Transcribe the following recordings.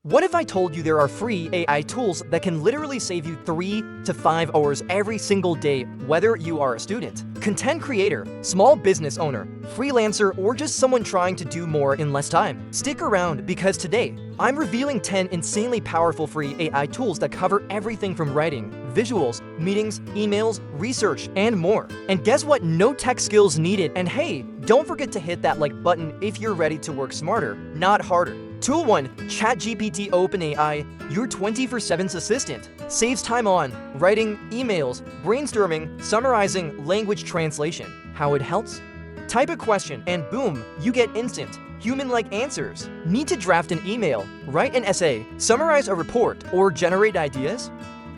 What if I told you there are free AI tools that can literally save you 3 to 5 hours every single day, whether you are a student, content creator, small business owner, freelancer, or just someone trying to do more in less time? Stick around because today, I'm revealing 10 insanely powerful free AI tools that cover everything from writing, visuals, meetings, emails, research, and more. And guess what? No tech skills needed. And hey, don't forget to hit that like button if you're ready to work smarter, not harder. Tool 1. ChatGPT OpenAI, your 24/7 assistant. Saves time on writing, emails, brainstorming, summarizing, language translation. How it helps? Type a question and boom, you get instant, human-like answers. Need to draft an email, write an essay, summarize a report, or generate ideas?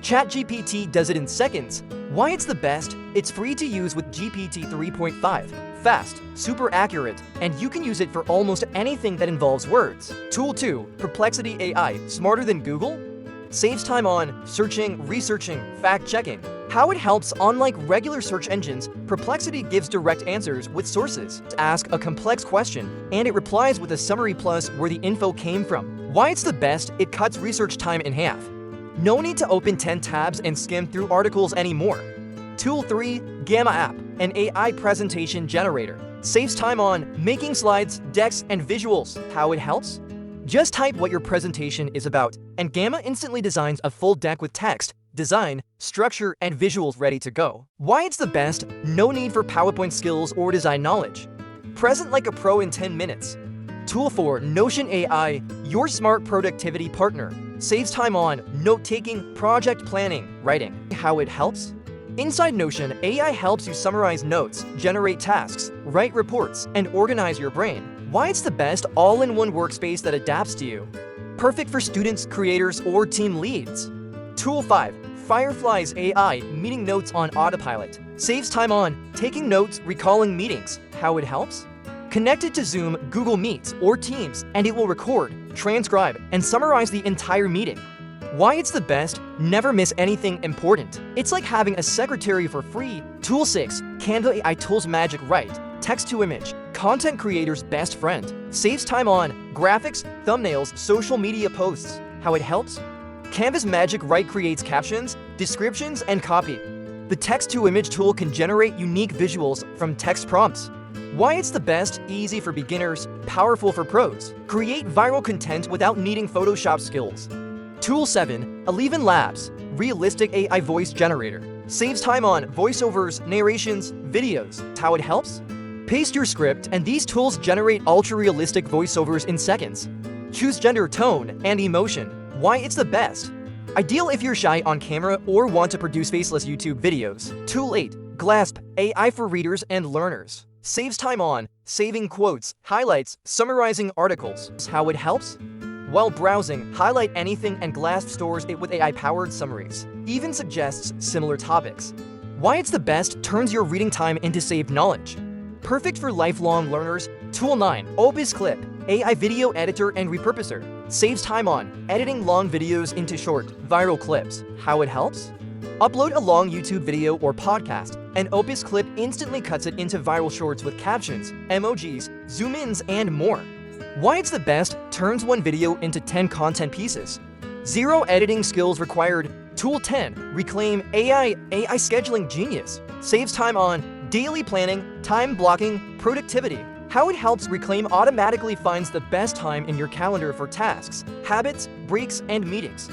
ChatGPT does it in seconds. Why it's the best? It's free to use with GPT 3.5. Fast, super accurate, and you can use it for almost anything that involves words. Tool 2. Perplexity AI, smarter than Google? Saves time on searching, researching, fact-checking. How it helps? Unlike regular search engines, Perplexity gives direct answers with sources. Ask a complex question, and it replies with a summary plus where the info came from. Why it's the best? It cuts research time in half. No need to open 10 tabs and skim through articles anymore. Tool 3. Gamma App, an AI presentation generator. Saves time on making slides, decks, and visuals. How it helps? Just type what your presentation is about, and Gamma instantly designs a full deck with text, design, structure, and visuals ready to go. Why it's the best? No need for PowerPoint skills or design knowledge. Present like a pro in 10 minutes. Tool 4. Notion AI, your smart productivity partner. Saves time on note-taking, project planning, writing. How it helps? Inside Notion, AI helps you summarize notes, generate tasks, write reports, and organize your brain. Why it's the best all-in-one workspace that adapts to you. Perfect for students, creators, or team leads. Tool 5. Firefly's AI, meeting notes on autopilot. Saves time on taking notes, recalling meetings. How it helps? Connect it to Zoom, Google Meet, or Teams, and it will record, transcribe, and summarize the entire meeting. Why it's the best? Never miss anything important. It's like having a secretary for free. Tool 6. Canva AI Tools Magic Write, text-to-image, content creator's best friend. Saves time on graphics, thumbnails, social media posts. How it helps? Canva's Magic Write creates captions, descriptions, and copy. The text-to-image tool can generate unique visuals from text prompts. Why it's the best? Easy for beginners, powerful for pros. Create viral content without needing Photoshop skills. Tool 7. Eleven Labs, realistic AI voice generator. Saves time on voiceovers, narrations, videos. How it helps? Paste your script and these tools generate ultra-realistic voiceovers in seconds. Choose gender, tone, and emotion. Why it's the best? Ideal if you're shy on camera or want to produce faceless YouTube videos. Tool 8. Glasp, AI for readers and learners. Saves time on saving quotes, highlights, summarizing articles. How it helps? While browsing, highlight anything and Glasp stores it with AI-powered summaries. Even suggests similar topics. Why it's the best? Turns your reading time into saved knowledge. Perfect for lifelong learners. Tool 9. Opus Clip, AI video editor and repurposer. Saves time on editing long videos into short, viral clips. How it helps? Upload a long YouTube video or podcast, and Opus Clip instantly cuts it into viral shorts with captions, emojis, zoom-ins, and more. Why it's the best? Turns one video into 10 content pieces. Zero editing skills required. Tool 10. Reclaim AI scheduling genius. Saves time on daily planning, time blocking, productivity. How it helps? Reclaim automatically finds the best time in your calendar for tasks, habits, breaks, and meetings.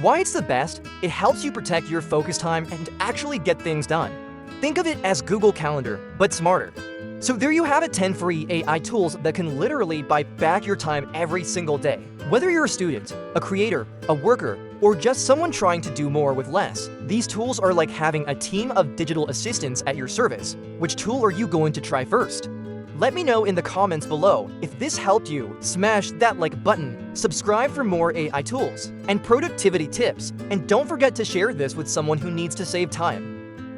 Why it's the best? It helps you protect your focus time and actually get things done. Think of it as Google Calendar, but smarter. So there you have it, 10 free AI tools that can literally buy back your time every single day. Whether you're a student, a creator, a worker, or just someone trying to do more with less, these tools are like having a team of digital assistants at your service. Which tool are you going to try first? Let me know in the comments below. If this helped you, smash that like button, subscribe for more AI tools and productivity tips, and don't forget to share this with someone who needs to save time.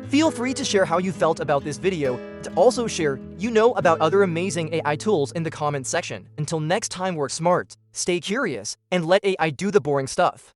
Feel free to share how you felt about this video, to also share about other amazing AI tools in the comments section. Until next time, work smart, stay curious, and let AI do the boring stuff.